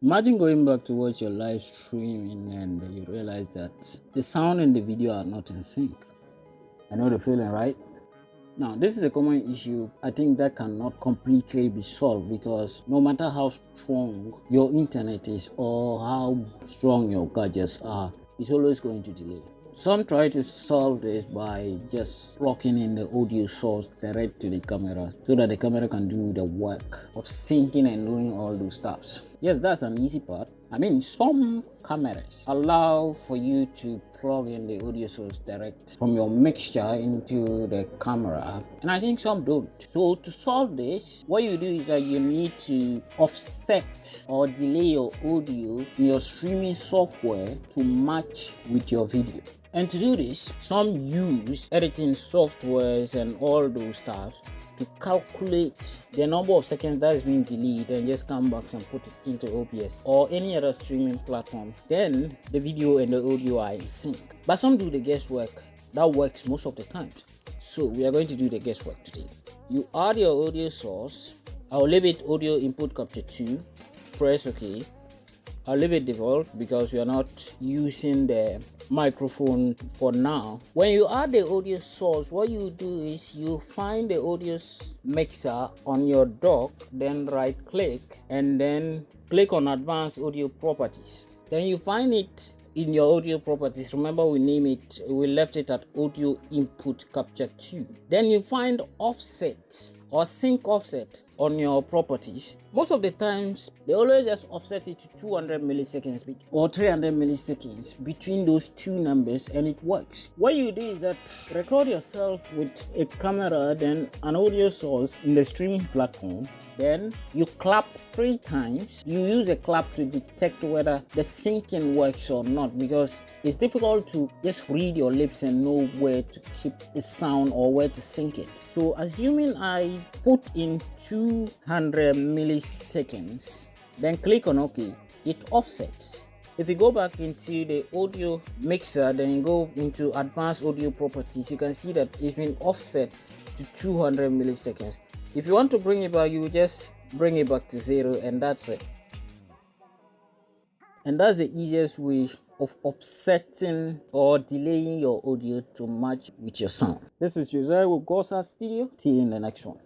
Imagine going back to watch your live streaming and you realize that the sound and the video are not in sync. I know the feeling, right? Now, this is a common issue. I think that cannot completely be solved because no matter how strong your internet is or how strong your gadgets are, it's always going to delay. Some try to solve this by just plugging in the audio source direct to the camera so that the camera can do the work of syncing and doing all those stuff. Yes, that's an easy part. I mean, some cameras allow for you to plug in the audio source direct from your mixture into the camera, and I think some don't. So to solve this, what you do is that you need to offset or delay your audio in your streaming software to match with your video. And to do this, some use editing softwares and all those stuff to calculate the number of seconds that is being delayed and just come back and put it into OBS or any other streaming platform. Then the video and the audio are in sync. But some do the guesswork. That works most of the times. So we are going to do the guesswork today. You add your audio source. I'll leave it audio input capture 2. Press OK. I'll leave it default because we are not using the microphone for now. When you add the audio source, what you do is you find the audio mixer on your dock, then right click and then click on advanced audio properties. Then you find it in your audio properties. Remember, we left it at audio input capture 2. Then you find offset or sync offset on your properties. Most of the times they always just offset it to 200 milliseconds or 300 milliseconds between those two numbers, and it works. What you do is that record yourself with a camera, then an audio source in the streaming platform. Then you clap 3 times. You use a clap to detect whether the syncing works or not, because it's difficult to just read your lips and know where to keep the sound or where to sync it. So assuming I put in 200 milliseconds, then click on OK, it offsets. If you go back into the audio mixer, then you go into advanced audio properties, you can see that it's been offset to 200 milliseconds. If you want to bring it back, you just bring it back to 0, and that's it. And that's the easiest way of offsetting or delaying your audio to match with your sound. This is Josiah with OBS Studio. See you in the next one.